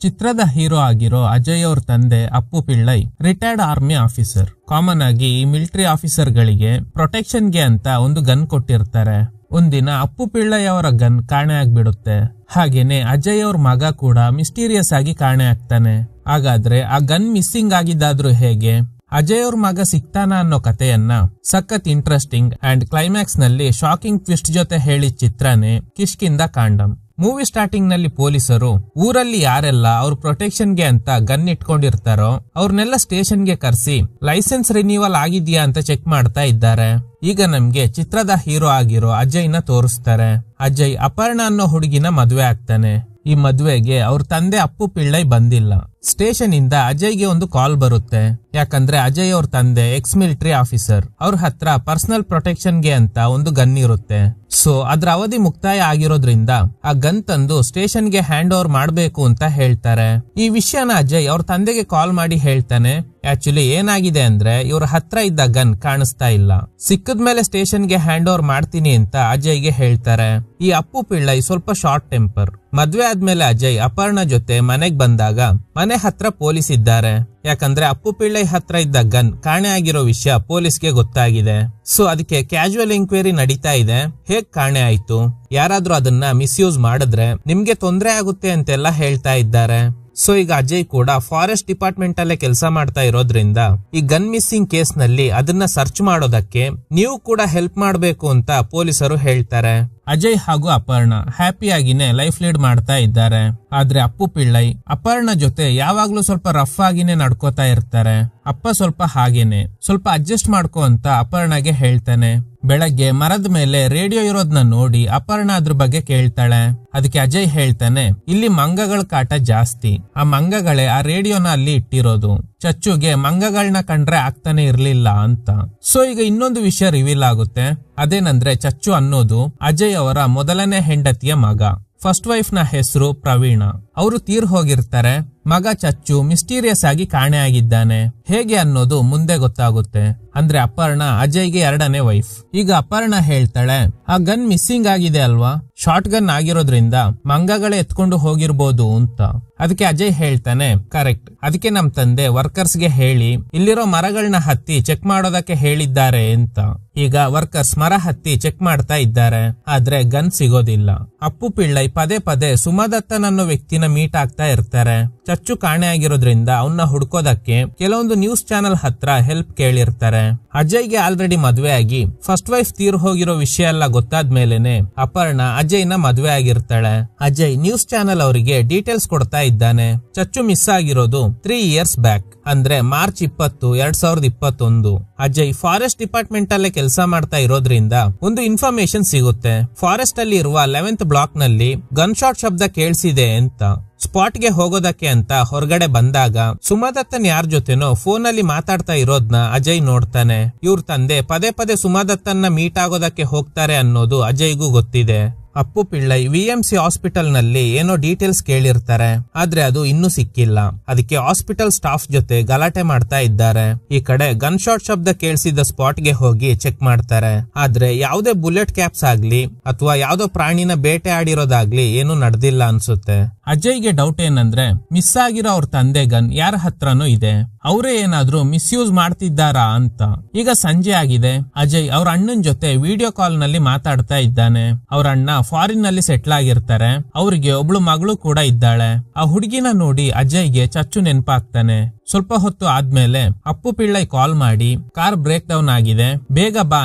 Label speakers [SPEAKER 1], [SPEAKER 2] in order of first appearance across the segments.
[SPEAKER 1] ಚಿತ್ರದ ಹೀರೋ ಆಗಿರೋ ಅಜಯ್ ಅವ್ರ ತಂದೆ Appu Pillai retired army officer. Common ಆಗಿ ಈ ಮಿಲಿಟರಿ ಆಫೀಸರ್ ಗಳಿಗೆ ಪ್ರೊಟೆಕ್ಷನ್ಗೆ ಅಂತ ಒಂದು ಗನ್ ಕೊಟ್ಟಿರ್ತಾರೆ. ಒಂದಿನ ಅಪ್ಪು ಪಿಳ್ಳೈ ಅವರ ಗನ್ ಕಾಣೆ ಆಗ್ಬಿಡುತ್ತೆ. ಹಾಗೇನೆ ಅಜಯ್ ಅವ್ರ ಮಗ ಕೂಡ ಮಿಸ್ಟೀರಿಯಸ್ ಆಗಿ ಕಾಣೆ ಆಗ್ತಾನೆ. ಹಾಗಾದ್ರೆ ಆ ಗನ್ ಮಿಸ್ಸಿಂಗ್ ಆಗಿದ್ದಾದ್ರೂ ಹೇಗೆ? ಅಜಯ್ ಅವ್ರ ಮಗ ಸಿಗ್ತಾನ ಅನ್ನೋ ಕಥೆಯನ್ನ ಸಖತ್ ಇಂಟ್ರೆಸ್ಟಿಂಗ್ ಅಂಡ್ ಕ್ಲೈಮ್ಯಾಕ್ಸ್ ನಲ್ಲಿ ಶಾಕಿಂಗ್ ಟ್ವಿಸ್ಟ್ ಜೊತೆ ಹೇಳಿದ ಚಿತ್ರನೇ ಕಿಷ್ಕಿಂಧ ಕಾಂಡಂ. ಮೂವಿ ಸ್ಟಾರ್ಟಿಂಗ್ ನಲ್ಲಿ ಪೊಲೀಸರು ಊರಲ್ಲಿ ಯಾರೆಲ್ಲ ಅವ್ರ ಪ್ರೊಟೆಕ್ಷನ್ಗೆ ಅಂತ ಗನ್ ಇಟ್ಕೊಂಡಿರ್ತಾರೋ ಅವ್ರನ್ನೆಲ್ಲ ಸ್ಟೇಷನ್ಗೆ ಕರೆಸಿ ಲೈಸೆನ್ಸ್ ರಿನ್ಯೂವಲ್ ಆಗಿದ್ಯಾ ಅಂತ ಚೆಕ್ ಮಾಡ್ತಾ ಇದ್ದಾರೆ. ಈಗ ನಮ್ಗೆ ಚಿತ್ರದ ಹೀರೋ ಆಗಿರೋ ಅಜಯ್ನ ತೋರಿಸ್ತಾರೆ. ಅಜಯ್ ಅಪರ್ಣ ಅನ್ನೋ ಹುಡುಗಿನ ಮದ್ವೆ ಆಗ್ತಾನೆ. ಈ ಮದ್ವೆಗೆ ಅವ್ರ ತಂದೆ ಅಪ್ಪು ಪಿಳ್ಳೈ ಬಂದಿಲ್ಲ. ಸ್ಟೇಷನ್ ಇಂದ ಅಜಯ್ಗೆ ಒಂದು ಕಾಲ್ ಬರುತ್ತೆ. ಯಾಕಂದ್ರೆ ಅಜಯ್ ಅವ್ರ ತಂದೆ ಎಕ್ಸ್ ಮಿಲಿಟರಿ ಆಫೀಸರ್. ಅವ್ರ ಹತ್ರ ಪರ್ಸನಲ್ ಪ್ರೊಟೆಕ್ಷನ್ಗೆ ಅಂತ ಒಂದು ಗನ್ ಇರುತ್ತೆ. ಸೊ ಅದ್ರ ಅವಧಿ ಮುಕ್ತಾಯ ಆಗಿರೋದ್ರಿಂದ ಆ ಗನ್ ತಂದು ಸ್ಟೇಷನ್ಗೆ ಹ್ಯಾಂಡ್ ಓವರ್ ಮಾಡ್ಬೇಕು ಅಂತ ಹೇಳ್ತಾರೆ. ಈ ವಿಷಯನ ಅಜಯ್ ಅವ್ರ ತಂದೆಗೆ ಕಾಲ್ ಮಾಡಿ ಹೇಳ್ತಾನೆ. ಆಕ್ಚುಲಿ ಏನಾಗಿದೆ ಅಂದ್ರೆ ಇವ್ರ ಹತ್ರ ಇದ್ದ ಗನ್ ಕಾಣಿಸ್ತಾ ಇಲ್ಲ. ಸಿಕ್ಕದ್ಮೇಲೆ ಸ್ಟೇಷನ್ಗೆ ಹ್ಯಾಂಡ್ ಓವರ್ ಮಾಡ್ತೀನಿ ಅಂತ ಅಜಯ್ಗೆ ಹೇಳ್ತಾರೆ. ಈ ಅಪ್ಪು ಪಿಳ್ಳೈ ಸ್ವಲ್ಪ ಶಾರ್ಟ್ ಟೆಂಪರ್. ಮದ್ವೆ ಆದ್ಮೇಲೆ ಅಜಯ್ ಅಪರ್ಣ ಜೊತೆ ಮನೆಗ್ ಬಂದಾಗ ಮನೆ ಹತ್ರ ಪೊಲೀಸ್ ಇದ್ದಾರೆ. ಯಾಕಂದ್ರೆ ಅಪ್ಪು ಪಿಳ್ಳೈ ಹತ್ರ ಇದ್ದ ಗನ್ ಕಾಣೆ ಆಗಿರೋ ವಿಷಯ ಪೊಲೀಸ್ಗೆ ಗೊತ್ತಾಗಿದೆ. ಸೊ ಅದಕ್ಕೆ ಕ್ಯಾಶುವಲ್ ಎಂಕ್ವೈರಿ ನಡೀತಾ ಇದೆ. ಹೇಗ್ ಕಾಣೆ ಆಯ್ತು, ಯಾರಾದ್ರೂ ಅದನ್ನ ಮಿಸ್ಯೂಸ್ ಮಾಡಿದ್ರೆ ನಿಮ್ಗೆ ತೊಂದರೆ ಆಗುತ್ತೆ ಅಂತೆಲ್ಲ ಹೇಳ್ತಾ ಇದ್ದಾರೆ. ಸೊ ಈಗ ಅಜಯ್ ಕೂಡ ಫಾರೆಸ್ಟ್ ಡಿಪಾರ್ಟ್ಮೆಂಟ್ ಅಲ್ಲೇ ಕೆಲಸ ಮಾಡ್ತಾ ಇರೋದ್ರಿಂದ ಈ ಗನ್ ಮಿಸ್ಸಿಂಗ್ ಕೇಸ್ ನಲ್ಲಿ ಅದನ್ನ ಸರ್ಚ್ ಮಾಡೋದಕ್ಕೆ ನೀವು ಕೂಡ ಹೆಲ್ಪ್ ಮಾಡ್ಬೇಕು ಅಂತ ಪೊಲೀಸರು ಹೇಳ್ತಾರೆ. ಅಜಯ್ ಹಾಗೂ ಅಪರ್ಣ ಹ್ಯಾಪಿಯಾಗಿನೇ ಲೈಫ್ ಲೀಡ್ ಮಾಡ್ತಾ ಇದ್ದಾರೆ. ಆದ್ರೆ ಅಪ್ಪು ಪಿಳ್ಳೈ ಅಪರ್ಣ ಜೊತೆ ಯಾವಾಗ್ಲೂ ಸ್ವಲ್ಪ ರಫ್ ಆಗಿನೇ ನಡ್ಕೋತಾ ಇರ್ತಾರೆ. ಅಪ್ಪ ಸ್ವಲ್ಪ ಹಾಗೇನೆ ಸ್ವಲ್ಪ ಅಡ್ಜಸ್ಟ್ ಮಾಡ್ಕೋ ಅಂತ ಅಪರ್ಣಗೆ ಹೇಳ್ತಾನೆ. ಬೆಳಗ್ಗೆ ಮರದ ಮೇಲೆ ರೇಡಿಯೋ ಇರೋದನ್ನ ನೋಡಿ ಅಪರ್ಣ ಅದ್ರ ಬಗ್ಗೆ ಕೇಳ್ತಾಳೆ. ಅದಕ್ಕೆ ಅಜಯ್ ಹೇಳ್ತಾನೆ, ಇಲ್ಲಿ ಮಂಗಗಳ ಕಾಟ ಜಾಸ್ತಿ. ಆ ಮಂಗಗಳೇ ಆ ರೇಡಿಯೋನ ಅಲ್ಲಿ ಇಟ್ಟಿರೋದು. ಚಚ್ಚುಗೆ ಮಂಗಗಳನ್ನ ಕಂಡ್ರೆ ಆಗ್ತಾನೆ ಇರ್ಲಿಲ್ಲ ಅಂತ. ಸೊ ಈಗ ಇನ್ನೊಂದು ವಿಷಯ ರಿವೀಲ್ ಆಗುತ್ತೆ. ಅದೇನಂದ್ರೆ ಚಚ್ಚು ಅನ್ನೋದು ಅಜಯ್ ಅವರ ಮೊದಲನೇ ಹೆಂಡತಿಯ ಮಗ. ಫಸ್ಟ್ ವೈಫ್ ನ ಹೆಸರು ಪ್ರವೀಣ. ಅವರು ತೀರ್ ಹೋಗಿರ್ತಾರೆ. ಮಗ ಚಚ್ಚು ಮಿಸ್ಟೀರಿಯಸ್ ಆಗಿ ಕಾಣೆ ಆಗಿದ್ದಾನೆ. ಹೇಗೆ ಅನ್ನೋದು ಮುಂದೆ ಗೊತ್ತಾಗುತ್ತೆ. ಅಂದ್ರೆ ಅಪರ್ಣ ಅಜಯ್ಗೆ ಎರಡನೇ ವೈಫ್. ಈಗ ಅಪರ್ಣ ಹೇಳ್ತಾಳೆ, ಆ ಗನ್ ಮಿಸ್ಸಿಂಗ್ ಆಗಿದೆ ಅಲ್ವಾ, ಶಾರ್ಟ್ ಗನ್ ಆಗಿರೋದ್ರಿಂದ ಮಂಗಗಳೇ ಎತ್ಕೊಂಡು ಹೋಗಿರ್ಬೋದು ಅಂತ. ಅದಕ್ಕೆ ಅಜಯ್ ಹೇಳ್ತಾನೆ, ಕರೆಕ್ಟ್. ಅದಕ್ಕೆ ನಮ್ ತಂದೆ ವರ್ಕರ್ಸ್ ಗೆ ಹೇಳಿ ಇಲ್ಲಿರೋ ಮರಗಳನ್ನ ಹತ್ತಿ ಚೆಕ್ ಮಾಡೋದಕ್ಕೆ ಹೇಳಿದ್ದಾರೆ ಅಂತ. ಈಗ ವರ್ಕರ್ಸ್ ಮರ ಹತ್ತಿ ಚೆಕ್ ಮಾಡ್ತಾ ಇದ್ದಾರೆ. ಆದ್ರೆ ಗನ್ ಸಿಗೋದಿಲ್ಲ. ಅಪ್ಪು ಪಿಳ್ಳೈ ಪದೇ ಪದೇ ಸುಮದತ್ತನ್ ಅನ್ನೋ ವ್ಯಕ್ತಿನ ಮೀಟ್ ಆಗ್ತಾ ಇರ್ತಾರೆ. ಚಚ್ಚು ಕಾಣೆ ಆಗಿರೋದ್ರಿಂದ ಅವನ್ನ ಹುಡ್ಕೋದಕ್ಕೆ ಕೆಲವೊಂದು ನ್ಯೂಸ್ ಚಾನೆಲ್ ಹತ್ರ ಹೆಲ್ಪ್ ಕೇಳಿರ್ತಾರೆ. ಅಜಯ್ಗೆ ಆಲ್ರೆಡಿ ಮದ್ವೆ ಆಗಿ ಫಸ್ಟ್ ವೈಫ್ ತೀರ್ ಹೋಗಿರೋ ವಿಷಯ ಎಲ್ಲ ಗೊತ್ತಾದ್ಮೇಲೆನೆ ಅಪರ್ಣ ಅಜಯ್ನ ಮದ್ವೆ ಆಗಿರ್ತಾಳೆ. ಅಜಯ್ ನ್ಯೂಸ್ ಚಾನೆಲ್ ಅವರಿಗೆ ಡೀಟೇಲ್ಸ್ ಕೊಡ್ತಾ ಇದ್ದಾನೆ. ಚಚ್ಚು ಮಿಸ್ ಆಗಿರೋದು 3 years ಬ್ಯಾಕ್, ಅಂದ್ರೆ ಮಾರ್ಚ್ 20, 2021. ಅಜಯ್ ಫಾರೆಸ್ಟ್ ಡಿಪಾರ್ಟ್ಮೆಂಟ್ ಅಲ್ಲೇ ಕೆಲಸ ಮಾಡ್ತಾ ಇರೋದ್ರಿಂದ ಒಂದು ಇನ್ಫಾರ್ಮೇಶನ್ ಸಿಗುತ್ತೆ. ಫಾರೆಸ್ಟ್ ಅಲ್ಲಿ ಇರುವ 11th ಬ್ಲಾಕ್ ನಲ್ಲಿ ಗನ್ ಶಾಟ್ ಶಬ್ದ ಕೇಳಿಸಿದೆ ಅಂತ. ಸ್ಪಾಟ್ ಗೆ ಹೋಗೋದಕ್ಕೆ ಅಂತ ಹೊರಗಡೆ ಬಂದಾಗ ಸುಮದತ್ತನ್ ಯಾರ ಜೊತೆನೋ ಫೋನ್ ಅಲ್ಲಿ ಮಾತಾಡ್ತಾ ಇರೋದ್ನ ಅಜಯ್ ನೋಡ್ತಾನೆ. ಇವ್ರ ತಂದೆ ಪದೇ ಪದೇ ಸುಮದತ್ತನ್ನ ಮೀಟ್ ಆಗೋದಕ್ಕೆ ಹೋಗ್ತಾರೆ ಅನ್ನೋದು ಅಜಯ್ಗೂ ಗೊತ್ತಿದೆ. ಅಪ್ಪು ಪಿಳ್ಳೈ VMC ಹಾಸ್ಪಿಟಲ್ ನಲ್ಲಿ ಏನೋ ಡೀಟೇಲ್ಸ್ ಕೇಳಿರ್ತಾರೆ. ಆದ್ರೆ ಅದು ಇನ್ನೂ ಸಿಕ್ಕಿಲ್ಲ. ಅದಕ್ಕೆ ಹಾಸ್ಪಿಟಲ್ ಸ್ಟಾಫ್ ಜೊತೆ ಗಲಾಟೆ ಮಾಡ್ತಾ ಇದ್ದಾರೆ. ಈ ಕಡೆ ಗನ್ ಶಾಟ್ ಶಬ್ದ ಕೇಳಿಸಿದ ಸ್ಪಾಟ್ ಗೆ ಹೋಗಿ ಚೆಕ್ ಮಾಡ್ತಾರೆ. ಆದ್ರೆ ಯಾವುದೇ ಬುಲೆಟ್ ಕ್ಯಾಪ್ಸ್ ಆಗ್ಲಿ ಅಥವಾ ಯಾವ್ದೋ ಪ್ರಾಣಿನ ಬೇಟೆ ಆಡಿರೋದಾಗ್ಲಿ ಏನು ನಡೆದಿಲ್ಲ ಅನ್ಸುತ್ತೆ. ಅಜಯ್ಗೆ ಡೌಟ್ ಏನಂದ್ರೆ ಮಿಸ್ ಆಗಿರೋ ಅವ್ರ ತಂದೆ ಗನ್ ಯಾರ ಹತ್ರನೂ ಇದೆ. ಅವರೇ ಏನಾದ್ರೂ ಮಿಸ್ಯೂಸ್ ಮಾಡ್ತಿದ್ದಾರಾ ಅಂತ. ಈಗ ಸಂಜೆ ಆಗಿದೆ. ಅಜಯ್ ಅವ್ರ ಅಣ್ಣನ್ ಜೊತೆ ವಿಡಿಯೋ ಕಾಲ್ ನಲ್ಲಿ ಮಾತಾಡ್ತಾ ಇದ್ದಾನೆ. ಅವ್ರ ಅಣ್ಣ ಫಾರಿನ್ ನಲ್ಲಿ ಸೆಟ್ಲ್ ಆಗಿರ್ತಾರೆ. ಅವ್ರಿಗೆ ಒಬ್ಳು ಮಗಳು ಕೂಡ ಇದ್ದಾಳೆ. ಆ ಹುಡುಗಿನ ನೋಡಿ ಅಜಯ್ಗೆ ಚಚ್ಚು ನೆನಪಾಗ್ತಾನೆ. ಸ್ವಲ್ಪ ಹೊತ್ತು ಆದ್ಮೇಲೆ ಅಪ್ಪು ಪಿಳ್ಳೈ ಕಾಲ್ ಮಾಡಿ ಕಾರ್ ಬ್ರೇಕ್ ಡೌನ್ ಆಗಿದೆ, ಬೇಗ ಬಾ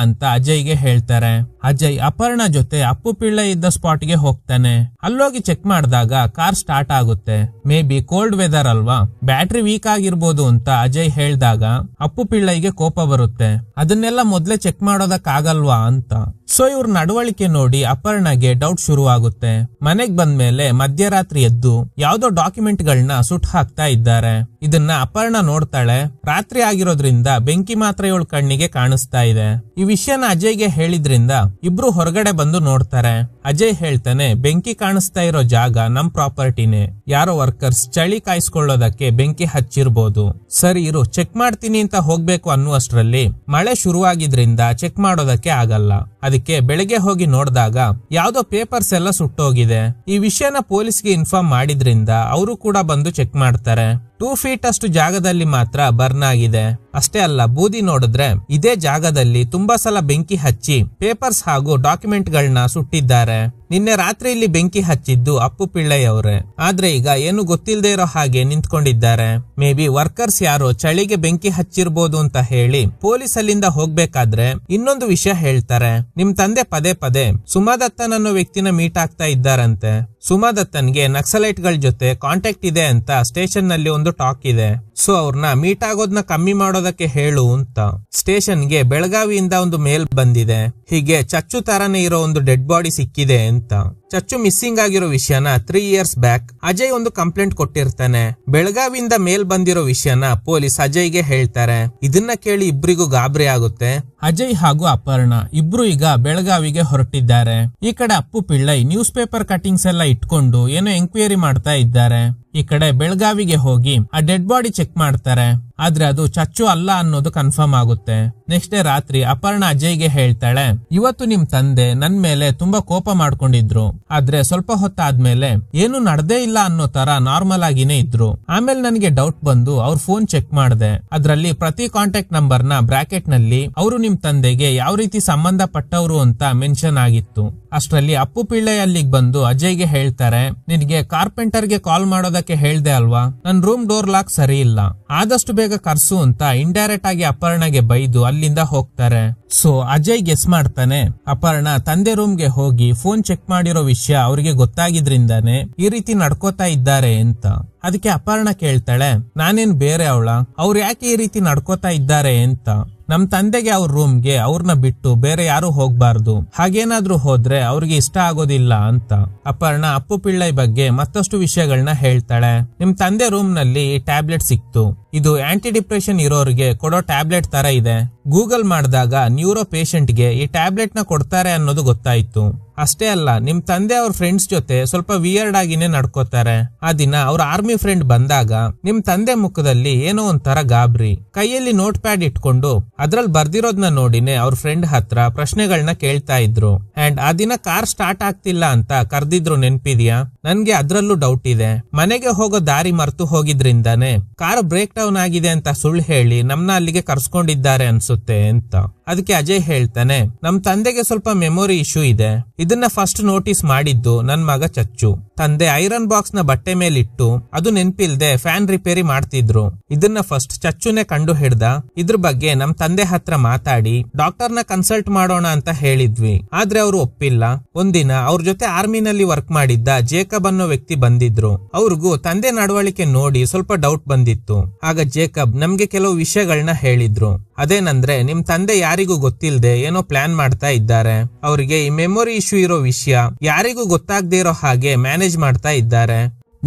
[SPEAKER 1] ಅಂತ ಅಜಯ್ಗೆ ಹೇಳ್ತಾರೆ. ಅಜಯ್ ಅಪರ್ಣ ಜೊತೆ ಅಪ್ಪು ಪಿಳ್ಳೈ ಇದ್ದ ಸ್ಪಾಟ್ ಗೆ ಹೋಗ್ತಾನೆ. ಅಲ್ಲೋಗಿ ಚೆಕ್ ಮಾಡಿದಾಗ ಕಾರ್ ಸ್ಟಾರ್ಟ್ ಆಗುತ್ತೆ. ಮೇ ಬಿ ಕೋಲ್ಡ್ ವೆದರ್ ಅಲ್ವಾ, ಬ್ಯಾಟ್ರಿ ವೀಕ್ ಆಗಿರ್ಬೋದು ಅಂತ ಅಜಯ್ ಹೇಳ್ದಾಗ ಅಪ್ಪು ಪಿಳ್ಳೈಗೆ ಕೋಪ ಬರುತ್ತೆ. ಅದನ್ನೆಲ್ಲ ಮೊದ್ಲೇ ಚೆಕ್ ಮಾಡೋದಕ್ಕಾಗಲ್ವಾ ಅಂತ. ಸೊ ಇವ್ರ ನಡವಳಿಕೆ ನೋಡಿ ಅಪರ್ಣಗೆ ಡೌಟ್ ಶುರು ಆಗುತ್ತೆ. ಮನೆಗ್ ಬಂದ್ಮೇಲೆ ಮಧ್ಯರಾತ್ರಿ ಎದ್ದು ಯಾವ್ದೋ ಡಾಕ್ಯುಮೆಂಟ್ ಗಳನ್ನ ಸುಟ್ ಹಾಕ್ತಾ ಇದ್ದಾರೆ. ಇದನ್ನ ಅಪರ್ಣ ನೋಡ್ತಾಳೆ. ರಾತ್ರಿ ಆಗಿರೋದ್ರಿಂದ ಬೆಂಕಿ ಮಾತ್ರ ಇವಳ ಕಣ್ಣಿಗೆ ಕಾಣಿಸ್ತಾ ಇದೆ. ಈ ವಿಷಯನ ಅಜಯ್ಗೆ ಹೇಳಿದ್ರಿಂದ ಇಬ್ರು ಹೊರಗಡೆ ಬಂದು ನೋಡ್ತಾರೆ. ಅಜಯ್ ಹೇಳ್ತಾನೆ, ಬೆಂಕಿ ಕಾಣಿಸ್ತಾ ಇರೋ ಜಾಗ ನಮ್ ಪ್ರಾಪರ್ಟಿನೇ, ಯಾರೋ ವರ್ಕರ್ಸ್ ಚಳಿ ಕಾಯಿಸ್ಕೊಳ್ಳೋದಕ್ಕೆ ಬೆಂಕಿ ಹಚ್ಚಿರ್ಬೋದು. ಸರಿ ಇರು, ಚೆಕ್ ಮಾಡ್ತೀನಿ ಅಂತ ಹೋಗ್ಬೇಕು ಅನ್ನುವಷ್ಟ್ರಲ್ಲಿ ಮಳೆ ಶುರುವಾಗಿದ್ರಿಂದ ಚೆಕ್ ಮಾಡೋದಕ್ಕೆ ಆಗಲ್ಲ. ಅದಕ್ಕೆ ಬೆಳಗ್ಗೆ ಹೋಗಿ ನೋಡಿದಾಗ ಯಾವ್ದೋ ಪೇಪರ್ಸ್ ಎಲ್ಲ ಸುಟ್ಟೋಗಿದೆ. ಈ ವಿಷಯನ ಪೊಲೀಸ್ಗೆ ಇನ್ಫಾರ್ಮ್ ಮಾಡಿದ್ರಿಂದ ಅವರು ಕೂಡ ಬಂದು ಚೆಕ್ ಮಾಡ್ತಾರೆ. 2 ಫೀಟ್ ಅಷ್ಟು ಜಾಗದಲ್ಲಿ ಮಾತ್ರ ಬರ್ನ್ ಆಗಿದೆ. ಅಷ್ಟೇ ಅಲ್ಲ, ಬೂದಿ ನೋಡಿದ್ರೆ ಇದೇ ಜಾಗದಲ್ಲಿ ತುಂಬಾ ಸಲ ಬೆಂಕಿ ಹಚ್ಚಿ ಪೇಪರ್ಸ್ ಹಾಗೂ ಡಾಕ್ಯುಮೆಂಟ್ ಗಳನ್ನ ಸುಟ್ಟಿದ್ದಾರೆ. ನಿನ್ನೆ ರಾತ್ರಿ ಇಲ್ಲಿ ಬೆಂಕಿ ಹಚ್ಚಿದ್ದು ಅಪ್ಪು ಪಿಳ್ಳೈ ಅವರೇ. ಆದ್ರೆ ಈಗ ಏನು ಗೊತ್ತಿಲ್ಲದೆ ಇರೋ ಹಾಗೆ ನಿಂತ್ಕೊಂಡಿದ್ದಾರೆ. ಮೇ ಬಿ ವರ್ಕರ್ಸ್ ಯಾರೋ ಚಳಿಗೆ ಬೆಂಕಿ ಹಚ್ಚಿರ್ಬೋದು ಅಂತ ಹೇಳಿ ಪೊಲೀಸ್ ಅಲ್ಲಿಂದ ಹೋಗ್ಬೇಕಾದ್ರೆ ಇನ್ನೊಂದು ವಿಷಯ ಹೇಳ್ತಾರೆ. ನಿಮ್ ತಂದೆ ಪದೇ ಪದೇ ಸುಮಾದತ್ತನ್ ಅನ್ನೋ ವ್ಯಕ್ತಿನ ಮೀಟ್ ಆಗ್ತಾ ಇದ್ದಾರಂತೆ. ಸುಮಾದತ್ತನ್ಗೆ ನಕ್ಸಲೈಟ್ ಗಳ ಜೊತೆ ಕಾಂಟ್ಯಾಕ್ಟ್ ಇದೆ ಅಂತ ಸ್ಟೇಷನ್ ನಲ್ಲಿ ಒಂದು ಟಾಕ್ ಇದೆ. ಸೊ ಅವ್ರನ್ನ ಮೀಟ್ ಆಗೋದನ್ನ ಕಮ್ಮಿ ಮಾಡೋದಕ್ಕೆ ಹೇಳು ಅಂತ ಸ್ಟೇಷನ್ಗೆ ಬೆಳಗಾವಿಯಿಂದ ಒಂದು ಮೇಲ್ ಬಂದಿದೆ. ಹೀಗೆ ಚಚ್ಚು ತರಾನೇ ಇರೋ ಒಂದು ಡೆಡ್ ಬಾಡಿ ಸಿಕ್ಕಿದೆ ಅಂತ. ಚಚ್ಚು ಮಿಸ್ಸಿಂಗ್ ಆಗಿರೋ ವಿಷಯನ 3 ಇಯರ್ಸ್ ಬ್ಯಾಕ್ ಅಜಯ್ ಒಂದು ಕಂಪ್ಲೇಂಟ್ ಕೊಟ್ಟಿರ್ತಾನೆ. ಬೆಳಗಾವಿಯಿಂದ ಮೇಲ್ ಬಂದಿರೋ ವಿಷಯನ ಪೊಲೀಸ್ ಅಜಯ್ಗೆ ಹೇಳ್ತಾರೆ. ಇದನ್ನ ಕೇಳಿ ಇಬ್ರಿಗೂ ಗಾಬರಿ ಆಗುತ್ತೆ. ಅಜಯ್ ಹಾಗೂ ಅಪರ್ಣ ಇಬ್ರು ಈಗ ಬೆಳಗಾವಿಗೆ ಹೊರಟಿದ್ದಾರೆ. ಈ ಕಡೆ Appu Pillai news paper cuttings ಎಲ್ಲ ಇಟ್ಕೊಂಡು ಏನೋ ಎಂಕ್ವೈರಿ ಮಾಡ್ತಾ ಇದ್ದಾರೆ. ಈ ಕಡೆ ಬೆಳಗಾವಿಗೆ ಹೋಗಿ ಆ ಡೆಡ್ ಬಾಡಿ ಚೆಕ್ ಮಾಡ್ತಾರೆ. ಆದ್ರೆ ಅದು ಚಚ್ಚು ಅಲ್ಲ ಅನ್ನೋದು ಕನ್ಫರ್ಮ್ ಆಗುತ್ತೆ. ನೆಕ್ಸ್ಟ್ ಡೇ ರಾತ್ರಿ ಅಪರ್ಣ ಅಜಯ್ಗೆ ಹೇಳ್ತಾಳೆ, ಇವತ್ತು ನಿಮ್ ತಂದೆ ನನ್ ಮೇಲೆ ತುಂಬಾ ಕೋಪ ಮಾಡ್ಕೊಂಡಿದ್ರು. ಆದ್ರೆ ಸ್ವಲ್ಪ ಹೊತ್ತಾದ್ಮೇಲೆ ಏನು ನಡ್ದೇ ಇಲ್ಲ ಅನ್ನೋ ತರ ನಾರ್ಮಲ್ ಆಗಿನೇ ಇದ್ರು. ಆಮೇಲೆ ನನಗೆ ಡೌಟ್ ಬಂದು ಅವ್ರ ಫೋನ್ ಚೆಕ್ ಮಾಡಿದೆ. ಅದ್ರಲ್ಲಿ ಪ್ರತಿ ಕಾಂಟ್ಯಾಕ್ಟ್ ನಂಬರ್ ನ ಬ್ರಾಕೆಟ್ ನಲ್ಲಿ ಅವರು ನಿಮ್ ತಂದೆಗೆ ಯಾವ ರೀತಿ ಸಂಬಂಧ ಪಟ್ಟವರು ಅಂತ ಮೆನ್ಷನ್ ಆಗಿತ್ತು. ಅಷ್ಟರಲ್ಲಿ ಅಪ್ಪು ಪಿಳ್ಳೈ ಅಲ್ಲಿಗೆ ಬಂದು ಅಜಯ್ಗೆ ಹೇಳ್ತಾರೆ, ನಿನ್ಗೆ ಕಾರ್ಪೆಂಟರ್ ಗೆ ಕಾಲ್ ಮಾಡೋದಕ್ಕೆ ಹೇಳ್ದೆ ಅಲ್ವಾ, ನನ್ ರೂಮ್ ಡೋರ್ ಲಾಕ್ ಸರಿ ಇಲ್ಲ, ಆದಷ್ಟು ಬೇಗ ಕರ್ಸು ಅಂತ ಇಂಡೈರೆಕ್ಟ್ ಆಗಿ ಅಪರ್ಣಗೆ ಬೈದು ಅಲ್ಲಿಂದ ಹೋಗ್ತಾರೆ. ಸೊ ಅಜಯ್ ಗೆಸ್ ಮಾಡ್ತಾನೆ, ಅಪರ್ಣ ತಂದೆ ರೂಮ್ಗೆ ಹೋಗಿ ಫೋನ್ ಚೆಕ್ ಮಾಡಿರೋ ವಿಷಯ ಅವ್ರಿಗೆ ಗೊತ್ತಾಗಿದ್ರಿಂದಾನೆ ಈ ರೀತಿ ನಡ್ಕೋತಾ ಇದ್ದಾರೆ ಅಂತ. ಅದಕ್ಕೆ ಅಪರ್ಣ ಕೇಳ್ತಾಳೆ, ನಾನೇನ್ ಬೇರೆ ಅವಳ, ಅವ್ರು ಯಾಕೆ ಈ ರೀತಿ ನಡ್ಕೋತಾ ಇದ್ದಾರೆ ಅಂತ. ನಮ್ ತಂದೆಗೆ ಅವ್ರ ರೂಮ್ಗೆ ಅವ್ರನ್ನ ಬಿಟ್ಟು ಬೇರೆ ಯಾರು ಹೋಗ್ಬಾರ್ದು, ಹಾಗೇನಾದ್ರೂ ಹೋದ್ರೆ ಅವ್ರಿಗೆ ಇಷ್ಟ ಆಗೋದಿಲ್ಲ ಅಂತ. ಅಪರ್ಣ ಅಪ್ಪು ಪಿಳ್ಳೈ ಬಗ್ಗೆ ಮತ್ತಷ್ಟು ವಿಷಯಗಳನ್ನ ಹೇಳ್ತಾಳೆ. ನಿಮ್ ತಂದೆ ರೂಮ್ ನಲ್ಲಿ ಈ ಟ್ಯಾಬ್ಲೆಟ್ ಸಿಕ್ತು, ಇದು ಆಂಟಿ ಡಿಪ್ರೆಷನ್ ಇರೋರಿಗೆ ಕೊಡೋ ಟ್ಯಾಬ್ಲೆಟ್ ತರ ಇದೆ. ಗೂಗಲ್ ಮಾಡಿದಾಗ ನ್ಯೂರೋ ಪೇಷಂಟ್ ಗೆ ಈ ಟ್ಯಾಬ್ಲೆಟ್ ನ ಕೊಡ್ತಾರೆ ಅನ್ನೋದು ಗೊತ್ತಾಯ್ತು. ಅಷ್ಟೇ ಅಲ್ಲ, ನಿಮ್ ತಂದೆ ಅವ್ರ ಫ್ರೆಂಡ್ಸ್ ಜೊತೆ ಸ್ವಲ್ಪ ವಿಯರ್ಡ್ ಆಗಿನೇ ನಡ್ಕೋತಾರೆ. ಆ ದಿನ ಅವ್ರ ಆರ್ಮಿ ಫ್ರೆಂಡ್ ಬಂದಾಗ ನಿಮ್ ತಂದೆ ಮುಖದಲ್ಲಿ ಏನೋ ಒಂಥರ ಗಾಬರಿ. ಕೈಯಲ್ಲಿ ನೋಟ್ ಪ್ಯಾಡ್ ಇಟ್ಕೊಂಡು ಅದ್ರಲ್ಲಿ ಬರ್ದಿರೋದ್ನ ನೋಡಿನೇ ಅವ್ರ ಫ್ರೆಂಡ್ ಹತ್ರ ಪ್ರಶ್ನೆಗಳನ್ನ ಕೇಳ್ತಾ ಇದ್ರು. ಅಂಡ್ ಆ ದಿನ ಕಾರ್ ಸ್ಟಾರ್ಟ್ ಆಗ್ತಿಲ್ಲ ಅಂತ ಕರ್ದಿದ್ರು, ನೆನ್ಪಿದ್ಯಾ? ನನ್ಗೆ ಅದ್ರಲ್ಲೂ ಡೌಟ್ ಇದೆ. ಮನೆಗೆ ಹೋಗೋ ದಾರಿ ಮರ್ತು ಹೋಗಿದ್ರಿಂದಾನೆ ಕಾರ್ ಬ್ರೇಕ್ ಡೌನ್ ಆಗಿದೆ ಅಂತ ಸುಳ್ಳು ಹೇಳಿ ನಮ್ನ ಅಲ್ಲಿಗೆ ಕರ್ಸ್ಕೊಂಡಿದ್ದಾರೆ ಅನ್ಸುತ್ತೆ ಅಂತ. ಅದಕ್ಕೆ ಅಜಯ್ ಹೇಳ್ತಾನೆ, ನಮ್ ತಂದೆಗೆ ಸ್ವಲ್ಪ ಮೆಮೊರಿ ಇಶ್ಯೂ ಇದೆ. ಇದನ್ನ ಫಸ್ಟ್ ನೋಟಿಸ್ ಮಾಡಿದ್ದು ನನ್ ಮಗ ಚಚ್ಚು. ತಂದೆ ಐರನ್ ಬಾಕ್ಸ್ ನ ಬಟ್ಟೆ ಮೇಲಿಟ್ಟು ಅದು ನೆನ್ಪಿಲ್ದೆ ಫ್ಯಾನ್ ರಿಪೇರಿ ಮಾಡ್ತಿದ್ರು. ಇದನ್ನ ಫಸ್ಟ್ ಚಚ್ಚುನೆ ಕಂಡು ಹಿಡ್ದ. ಇದ್ರ ಬಗ್ಗೆ ನಮ್ ತಂದೆ ಹತ್ರ ಮಾತಾಡಿ ಡಾಕ್ಟರ್ ನ ಕನ್ಸಲ್ಟ್ ಮಾಡೋಣ ಅಂತ ಹೇಳಿದ್ವಿ. ಆದ್ರೆ ಅವರು ಒಪ್ಪಿಲ್ಲ. ಒಂದಿನ ಅವ್ರ ಜೊತೆ ಆರ್ಮಿನಲ್ಲಿ ವರ್ಕ್ ಮಾಡಿದ್ದ ಜೇಕಬ್ ಅನ್ನೋ ವ್ಯಕ್ತಿ ಬಂದಿದ್ರು. ಅವ್ರಿಗೂ ತಂದೆ ನಡವಳಿಕೆ ನೋಡಿ ಸ್ವಲ್ಪ ಡೌಟ್ ಬಂದಿತ್ತು. ಆಗ ಜೇಕಬ್ ನಮ್ಗೆ ಕೆಲವು ವಿಷಯಗಳನ್ನ ಹೇಳಿದ್ರು. ಅದೇನಂದ್ರೆ, ನಿಮ್ ತಂದೆ ಯಾರಿಗೂ ಗೊತ್ತಿಲ್ಲದೆ ಏನೋ ಪ್ಲಾನ್ ಮಾಡ್ತಾ ಇದ್ದಾರೆ. ಅವರಿಗೆ ಈ ಮೆಮೊರಿ ಇಶ್ಯೂ ಇರೋ ವಿಷಯ ಯಾರಿಗೂ ಗೊತ್ತಾಗದೇ ಇರೋ ಹಾಗೆ ಮ್ಯಾನೇಜ್ ಮಾಡ್ತಾ ಇದ್ದಾರೆ.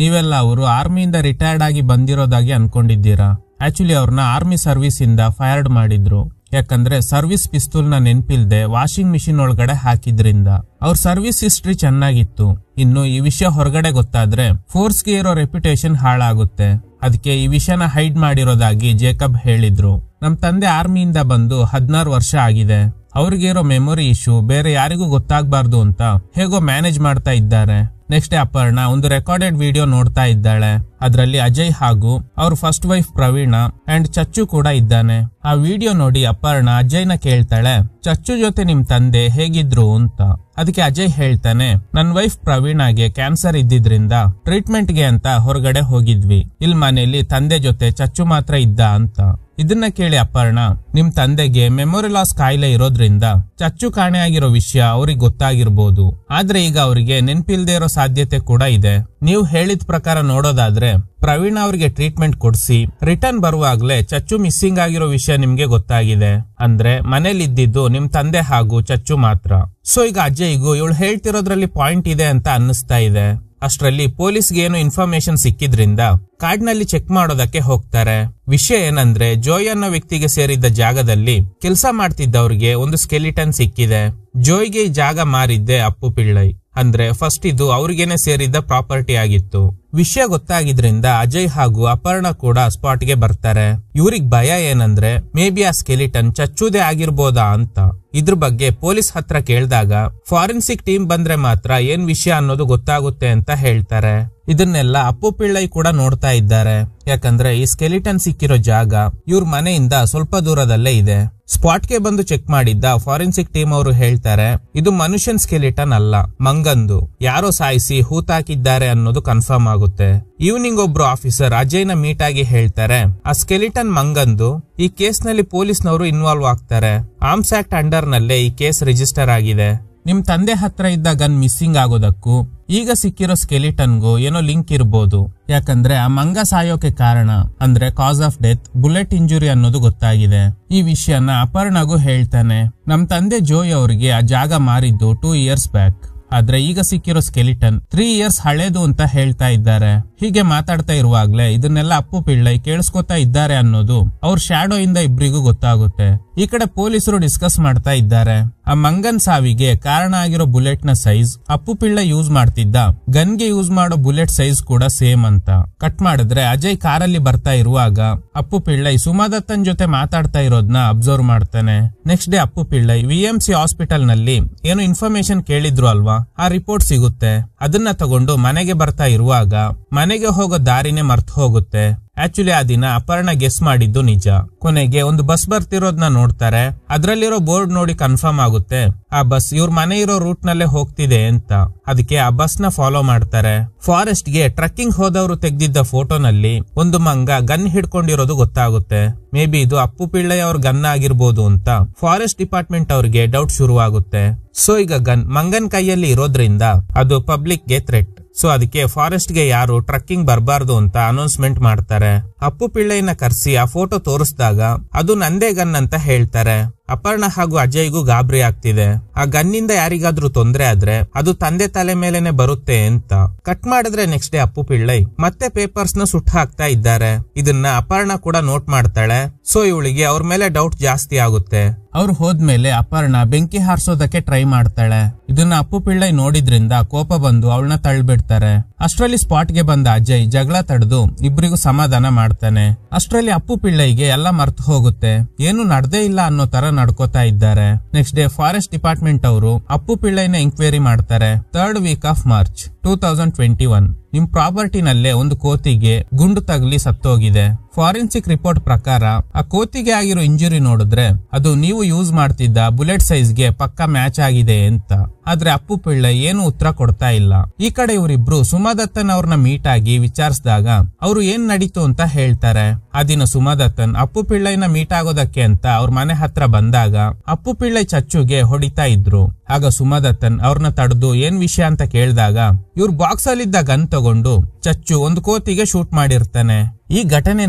[SPEAKER 2] ನೀವೆಲ್ಲ ಅವರು ಆರ್ಮಿಯಿಂದ ರಿಟೈರ್ಡ್ ಆಗಿ ಬಂದಿರೋದಾಗಿ ಅನ್ಕೊಂಡಿದ್ದೀರಾ. ಆಕ್ಚುಲಿ ಅವ್ರನ್ನ ಆರ್ಮಿ ಸರ್ವಿಸ್ ಇಂದ ಫೈರ್ಡ್ ಮಾಡಿದ್ರು. ಯಾಕಂದ್ರೆ ಸರ್ವಿಸ್ ಪಿಸ್ತೂಲ್ ನ ನೆನ್ಪಿಲ್ದೆ ವಾಷಿಂಗ್ ಮಿಷಿನ್ ಒಳಗಡೆ ಹಾಕಿದ್ರಿಂದ. ಅವ್ರ ಸರ್ವಿಸ್ ಹಿಸ್ಟ್ರಿ ಚೆನ್ನಾಗಿತ್ತು. ಇನ್ನು ಈ ವಿಷಯ ಹೊರಗಡೆ ಗೊತ್ತಾದ್ರೆ ಫೋರ್ಸ್ಗೆ ಇರೋ ರೆಪ್ಯುಟೇಷನ್ ಹಾಳಾಗುತ್ತೆ. ಅದಕ್ಕೆ ಈ ವಿಷಯನ ಹೈಡ್ ಮಾಡಿರೋದಾಗಿ ಜೇಕಬ್ ಹೇಳಿದ್ರು. ನಮ್ ತಂದೆ ಆರ್ಮಿಯಿಂದ ಬಂದು 16 ವರ್ಷ ಆಗಿದೆ. ಅವ್ರಿಗೆ ಇರೋ ಮೆಮೊರಿ ಇಶ್ಯೂ ಬೇರೆ ಯಾರಿಗೂ ಗೊತ್ತಾಗಬಾರ್ದು ಅಂತ ಹೇಗೋ ಮ್ಯಾನೇಜ್ ಮಾಡ್ತಾ ಇದ್ದಾರೆ. ನೆಕ್ಸ್ಟ್ ಅಪರ್ಣ ಒಂದು ರೆಕಾರ್ಡೆಡ್ ವಿಡಿಯೋ ನೋಡ್ತಾ ಇದ್ದಾಳೆ. ಅದರಲ್ಲಿ ಅಜಯ್ ಹಾಗೂ ಅವ್ರ ಫಸ್ಟ್ ವೈಫ್ ಪ್ರವೀಣ ಅಂಡ್ ಚಚ್ಚು ಕೂಡ ಇದ್ದಾನೆ. ಆ ವಿಡಿಯೋ ನೋಡಿ ಅಪರ್ಣ ಅಜಯ್ನ ಕೇಳ್ತಾಳೆ, ಚಚ್ಚು ಜೊತೆ ನಿಮ್ ತಂದೆ ಹೇಗಿದ್ರು ಅಂತ. ಅದಕ್ಕೆ ಅಜಯ್ ಹೇಳ್ತಾನೆ, ನನ್ ವೈಫ್ ಪ್ರವೀಣಾಗೆ ಕ್ಯಾನ್ಸರ್ ಇದ್ದಿದ್ರಿಂದ ಟ್ರೀಟ್ಮೆಂಟ್ ಗೆ ಅಂತ ಹೊರಗಡೆ ಹೋಗಿದ್ವಿ. ಇಲ್ಲಿ ಮನೆಯಲ್ಲಿ ತಂದೆ ಜೊತೆ ಚಚ್ಚು ಮಾತ್ರ ಇದ್ದ ಅಂತ. ಇದನ್ನ ಕೇಳಿ ಅಪರ್ಣ, ನಿಮ್ ತಂದೆಗೆ ಮೆಮೊರಿ ಲಾಸ್ ಕಾಯಿಲೆ ಇರೋದ್ರಿಂದ ಚಚ್ಚು ಕಾಣೆ ಆಗಿರೋ ವಿಷಯ ಅವ್ರಿಗೆ ಗೊತ್ತಾಗಿರ್ಬೋದು. ಆದ್ರೆ ಈಗ ಅವರಿಗೆ ನೆನ್ಪಿಲ್ದೇ ಇರೋ ಸಾಧ್ಯತೆ ಕೂಡ ಇದೆ. ನೀವು ಹೇಳಿದ ಪ್ರಕಾರ ನೋಡೋದಾದ್ರೆ ಪ್ರವೀಣ್ ಅವ್ರಿಗೆ ಟ್ರೀಟ್ಮೆಂಟ್ ಕೊಡ್ಸಿ ರಿಟರ್ನ್ ಬರುವಾಗ್ಲೇ ಚಚ್ಚು ಮಿಸ್ಸಿಂಗ್ ಆಗಿರೋ ವಿಷಯ ನಿಮ್ಗೆ ಗೊತ್ತಾಗಿದೆ. ಅಂದ್ರೆ ಮನೇಲಿ ಇದ್ದಿದ್ದು ನಿಮ್ ತಂದೆ ಹಾಗೂ ಚಚ್ಚು ಮಾತ್ರ. ಸೊ ಈಗ ಅಜಯ್ಗೂ ಇವಳು ಹೇಳ್ತಿರೋದ್ರಲ್ಲಿ ಪಾಯಿಂಟ್ ಇದೆ ಅಂತ ಅನ್ನಿಸ್ತಾ ಇದೆ.
[SPEAKER 1] ಅಷ್ಟರಲ್ಲಿ ಪೊಲೀಸ್ಗೆ ಏನು ಇನ್ಫಾರ್ಮೇಶನ್ ಸಿಕ್ಕಿದ್ರಿಂದ ಕಾಡ್ನಲ್ಲಿ ಚೆಕ್ ಮಾಡೋದಕ್ಕೆ ಹೋಗ್ತಾರೆ. ವಿಷಯ ಏನಂದ್ರೆ ಜೋಯ್ ಅನ್ನೋ ವ್ಯಕ್ತಿಗೆ ಸೇರಿದ್ದ ಜಾಗದಲ್ಲಿ ಕೆಲಸ ಮಾಡ್ತಿದ್ದವ್ರಿಗೆ ಒಂದು ಸ್ಕೆಲಿಟನ್ ಸಿಕ್ಕಿದೆ. ಜೋಯ್ಗೆ ಈ ಜಾಗ ಮಾರಿದ್ದೆ ಅಪ್ಪು ಪಿಳ್ಳೈ. ಅಂದ್ರೆ ಫಸ್ಟ್ ಇದು ಅವ್ರಿಗೇನೆ ಸೇರಿದ್ದ ಪ್ರಾಪರ್ಟಿ ಆಗಿತ್ತು. ವಿಷಯ ಗೊತ್ತಾಗಿದ್ರಿಂದ ಅಜಯ್ ಹಾಗೂ ಅಪರ್ಣ ಕೂಡ ಸ್ಪಾಟ್ಗೆ ಬರ್ತಾರೆ. ಇವ್ರಿಗ್ ಭಯ ಏನಂದ್ರೆ ಮೇ ಬಿ ಆ ಸ್ಕೆಲಿಟನ್ ಚಚ್ಚುದೇ ಆಗಿರ್ಬೋದಾ ಅಂತ. ಇದ್ರ ಬಗ್ಗೆ ಪೊಲೀಸ್ ಹತ್ರ ಕೇಳಿದಾಗ ಫಾರೆನ್ಸಿಕ್ ಟೀಮ್ ಬಂದ್ರೆ ಮಾತ್ರ ಏನ್ ವಿಷಯ ಅನ್ನೋದು ಗೊತ್ತಾಗುತ್ತೆ ಅಂತ ಹೇಳ್ತಾರೆ. ಇದನ್ನೆಲ್ಲ ಅಪ್ಪು ಪಿಳ್ಳೈ ಕೂಡ ನೋಡ್ತಾ ಇದ್ದಾರೆ. ಯಾಕಂದ್ರೆ ಈ ಸ್ಕೆಲಿಟನ್ ಸಿಕ್ಕಿರೋ ಜಾಗ ಇವ್ರ ಮನೆಯಿಂದ ಸ್ವಲ್ಪ ದೂರದಲ್ಲೇ ಇದೆ. ಸ್ಪಾಟ್ಗೆ ಬಂದು ಚೆಕ್ ಮಾಡಿದ್ದ ಫಾರೆನ್ಸಿಕ್ ಟೀಮ್ ಅವರು ಹೇಳ್ತಾರೆ ಇದು ಮನುಷ್ಯನ್ ಸ್ಕೆಲಿಟನ್ ಅಲ್ಲ, ಮಂಗಂದು. ಯಾರೋ ಸಾಯಿಸಿ ಹೂತಾಕಿದ್ದಾರೆ ಅನ್ನೋದು ಕನ್ಫರ್ಮ್ ಆಗುತ್ತೆ. ಈವ್ನಿಂಗ್ ಒಬ್ರು ಆಫೀಸರ್ ಅಜಯ್ನ ಮೀಟ್ ಆಗಿ ಹೇಳ್ತಾರೆ ಆ ಸ್ಕೆಲಿಟನ್ ಮಂಗಂದು. ಈ ಕೇಸ್ ನಲ್ಲಿ ಪೊಲೀಸ್ನವರು ಇನ್ವಾಲ್ವ್ ಆಗ್ತಾರೆ. ಆರ್ಮ್ಸ್ ಆಕ್ಟ್ ಅಂಡರ್ ನಲ್ಲೇ ಈ ಕೇಸ್ ರಿಜಿಸ್ಟರ್ ಆಗಿದೆ. ನಿಮ್ ತಂದೆ ಹತ್ರ ಇದ್ದ ಗನ್ ಮಿಸ್ಸಿಂಗ್ ಆಗೋದಕ್ಕೂ ಈಗ ಸಿಕ್ಕಿರೋ ಸ್ಕೆಲಿಟನ್ಗೂ ಏನೋ ಲಿಂಕ್ ಇರ್ಬೋದು. ಯಾಕಂದ್ರೆ ಆ ಮಂಗ ಸಾಯೋಕೆ ಕಾರಣ ಅಂದ್ರೆ ಕಾಸ್ ಆಫ್ ಡೆತ್ ಬುಲೆಟ್ ಇಂಜುರಿ ಅನ್ನೋದು ಗೊತ್ತಾಗಿದೆ. ಈ ವಿಷಯನ ಅಪರ್ಣಗೂ ಹೇಳ್ತಾನೆ. ನಮ್ ತಂದೆ ಜೋಯ್ ಅವರಿಗೆ ಆ ಜಾಗ ಮಾರಿದ್ದು 2 years ಬ್ಯಾಕ್. ಆದ್ರೆ ಈಗ ಸಿಕ್ಕಿರೋ ಸ್ಕೆಲಿಟನ್ 3 years ಹಳೇದು ಅಂತ ಹೇಳ್ತಾ ಇದ್ದಾರೆ. ಹೀಗೆ ಮಾತಾಡ್ತಾ ಇರುವಾಗ್ಲೇ ಇದನ್ನೆಲ್ಲ ಅಪ್ಪು ಪಿಳ್ಳೈ ಕೇಳಿಸ್ಕೊತಾ ಇದ್ದಾರೆ ಅನ್ನೋದು ಅವ್ರ ಶ್ಯಾಡೋ ಇಂದ ಇಬ್ರಿಗೂ ಗೊತ್ತಾಗುತ್ತೆ. ಈ ಕಡೆ ಪೊಲೀಸರು ಡಿಸ್ಕಸ್ ಮಾಡ್ತಾ ಇದ್ದಾರೆ. ಆ ಮಂಗನ್ ಸಾವಿಗೆ ಕಾರಣ ಆಗಿರೋ ಬುಲೆಟ್ ನ ಸೈಜ್ ಅಪ್ಪು ಪಿಳ್ಳೈ ಯೂಸ್ ಮಾಡ್ತಿದ್ದ ಗನ್ಗೆ ಯೂಸ್ ಮಾಡೋ ಬುಲೆಟ್ ಸೈಜ್ ಕೂಡ ಸೇಮ್ ಅಂತ. ಕಟ್ ಮಾಡಿದ್ರೆ ಅಜಯ್ ಕಾರಲ್ಲಿ ಬರ್ತಾ ಇರುವಾಗ ಅಪ್ಪು ಪಿಳ್ಳೈ ಸುಮಾದತ್ತನ್ ಜೊತೆ ಮಾತಾಡ್ತಾ ಇರೋದ್ನ ಅಬ್ಸರ್ವ್ ಮಾಡ್ತಾನೆ. Next day Appu Pillai VMC hospital ನಲ್ಲಿ ಏನು ಇನ್ಫಾರ್ಮೇಶನ್ ಕೇಳಿದ್ರು ಅಲ್ವಾ, ಆ ರಿಪೋರ್ಟ್ ಸಿಗುತ್ತೆ. ಅದನ್ನ ತಗೊಂಡು ಮನೆಗೆ ಬರ್ತಾ ಇರುವಾಗ ಮನೆಗೆ ಹೋಗೋ ದಾರಿನೇ ಮರ್ತು ಹೋಗುತ್ತೆ. ಆಕ್ಚುಲಿ ಆ ದಿನ ಅಪರ್ಣ ಗೆಸ್ ಮಾಡಿದ್ದು ನಿಜ. ಕೊನೆಗೆ ಒಂದು ಬಸ್ ಬರ್ತಿರೋದ್ನ ನೋಡ್ತಾರೆ. ಅದ್ರಲ್ಲಿರೋ ಬೋರ್ಡ್ ನೋಡಿ ಕನ್ಫರ್ಮ್ ಆಗುತ್ತೆ ಆ ಬಸ್ ಇವ್ರ ಮನೆ ಇರೋ ರೂಟ್ ನಲ್ಲೇ ಹೋಗ್ತಿದೆ ಅಂತ. ಅದಕ್ಕೆ ಆ ಬಸ್ ನ ಫಾಲೋ ಮಾಡ್ತಾರೆ. ಫಾರೆಸ್ಟ್ ಗೆ ಟ್ರಕ್ಕಿಂಗ್ ಹೋದವರು ತೆಗ್ದಿದ್ದ ಫೋಟೋನಲ್ಲಿ ಒಂದು ಮಂಗ ಗನ್ ಹಿಡ್ಕೊಂಡಿರೋದು ಗೊತ್ತಾಗುತ್ತೆ. ಮೇ ಬಿ ಇದು ಅಪ್ಪು ಪಿಳ್ಳೈ ಅವ್ರ ಗನ್ ಆಗಿರ್ಬೋದು ಅಂತ ಫಾರೆಸ್ಟ್ ಡಿಪಾರ್ಟ್ಮೆಂಟ್ ಅವ್ರಿಗೆ ಡೌಟ್ ಶುರುವಾಗುತ್ತೆ. ಸೊ ಈಗ ಗನ್ ಮಂಗನ್ ಕೈಯಲ್ಲಿ ಇರೋದ್ರಿಂದ ಅದು ಪಬ್ಲಿಕ್ ಗೆ ಥ್ರೆಟ್. ಸೊ ಅದಕ್ಕೆ ಫಾರೆಸ್ಟ್ ಗೆ ಯಾರು ಟ್ರಕ್ಕಿಂಗ್ ಬರಬಾರ್ದು ಅಂತ ಅನೌನ್ಸ್ಮೆಂಟ್ ಮಾಡ್ತಾರೆ. ಅಪ್ಪು ಪಿಳ್ಳೈನ ಕರ್ಸಿ ಆ ಫೋಟೋ ತೋರಿಸಿದಾಗ ಅದು ನಂದೇ ಗನ್ ಅಂತ ಹೇಳ್ತಾರೆ. ಅಪರ್ಣ ಹಾಗೂ ಅಜಯ್ಗೂ ಗಾಬರಿ ಆಗ್ತಿದೆ. ಆ ಗನ್ನಿಂದ ಯಾರಿಗಾದ್ರೂ ತೊಂದ್ರೆ ಆದ್ರೆ ಅದು ತಂದೆ ತಲೆ ಮೇಲೆನೆ ಬರುತ್ತೆ ಅಂತ. ಕಟ್ ಮಾಡಿದ್ರೆ ನೆಕ್ಸ್ಟ್ ಡೇ ಅಪ್ಪು ಪಿಳ್ಳೈ ಮತ್ತೆ ಪೇಪರ್ಸ್ ನ ಸುಟ್ಟು ಹಾಕ್ತಾ ಇದ್ದಾರೆ. ಇದನ್ನ ಅಪರ್ಣ ಕೂಡ ನೋಟ್ ಮಾಡ್ತಾಳೆ. ಸೊ ಇವಳಿಗೆ ಅವ್ರ ಮೇಲೆ ಡೌಟ್ ಜಾಸ್ತಿ ಆಗುತ್ತೆ. ಅವ್ರು ಹೋದ್ಮೇಲೆ ಅಪರ್ಣ ಬೆಂಕಿ ಹಾರಿಸೋದಕ್ಕೆ ಟ್ರೈ ಮಾಡ್ತಾಳೆ. ಇದನ್ನ ಅಪ್ಪು ಪಿಳ್ಳೈ ನೋಡಿದ್ರಿಂದ ಕೋಪ ಬಂದು ಅವಳನ್ನ ತಳ್ಳಿಬಿಡ್ತಾರೆ. ಅಷ್ಟರಲ್ಲಿ ಸ್ಪಾಟ್ಗೆ ಬಂದ ಅಜಯ್ ಜಗಳ ತಡೆದು ಇಬ್ರಿಗೂ ಸಮಾಧಾನ ಮಾಡ್ತಾನೆ. ಅಷ್ಟರಲ್ಲಿ ಅಪ್ಪು ಪಿಳ್ಳೈಗೆ ಎಲ್ಲ ಮರ್ತು ಹೋಗುತ್ತೆ. ಏನು ನಡ್ದೇ ಇಲ್ಲ ಅನ್ನೋ ತರ ನಡ್ಕೋತಾ ಇದ್ದಾರೆ. ನೆಕ್ಸ್ಟ್ ಡೇ ಫಾರೆಸ್ಟ್ ಡಿಪಾರ್ಟ್ಮೆಂಟ್ ಅವರು ಅಪ್ಪು ಪಿಳ್ಳೈನ ಎಂಕ್ವೈರಿ ಮಾಡ್ತಾರೆ. 3rd week of March 2021 ನಿಮ್ ಪ್ರಾಪರ್ಟಿನಲ್ಲೇ ಒಂದು ಕೋತಿಗೆ ಗುಂಡು ತಗಲಿ ಸತ್ತೋಗಿದೆ. ಫಾರೆನ್ಸಿಕ್ ರಿಪೋರ್ಟ್ ಪ್ರಕಾರ ಆ ಕೋತಿಗೆ ಆಗಿರೋ ಇಂಜುರಿ ನೋಡಿದ್ರೆ ಅದು ನೀವು ಯೂಸ್ ಮಾಡ್ತಿದ್ದ ಬುಲೆಟ್ ಸೈಜ್ಗೆ ಪಕ್ಕ ಮ್ಯಾಚ್ ಆಗಿದೆ ಅಂತ. ಆದ್ರೆ ಅಪ್ಪು ಪಿಳ್ಳೈ ಏನು ಉತ್ತರ ಕೊಡ್ತಾ ಇಲ್ಲ. ಈ ಕಡೆ ಇವರಿಬ್ರು ಸುಮಾದತ್ತನ್ ಅವ್ರನ್ನ ಮೀಟ್ ಆಗಿ ವಿಚಾರಿಸಿದಾಗ ಅವರು ಏನ್ ನಡೀತು ಅಂತ ಹೇಳ್ತಾರೆ. ಆ ದಿನ ಸುಮಾದತ್ತನ್ ಅಪ್ಪು ಪಿಳ್ಳೈನ ಮೀಟ್ ಆಗೋದಕ್ಕೆ ಅಂತ ಅವ್ರ ಮನೆ ಹತ್ರ ಬಂದಾಗ ಅಪ್ಪು ಪಿಳ್ಳೈ ಚಚ್ಚುಗೆ ಹೊಡಿತಾ ಇದ್ರು. ಆಗ ಸುಮಾದತ್ತನ್ ಅವ್ರನ್ನ ತಡೆದು ಏನ್ ವಿಷಯ ಅಂತ ಕೇಳಿದಾಗ ಇವ್ರ ಬಾಕ್ಸ್ ಅಲ್ಲಿದ್ದ ಗನ್ ತಗೊಂಡು ಚಚ್ಚು ಒಂದು ಕೋತಿಗೆ ಶೂಟ್ ಮಾಡಿರ್ತಾನೆ. ಈ ಘಟನೆ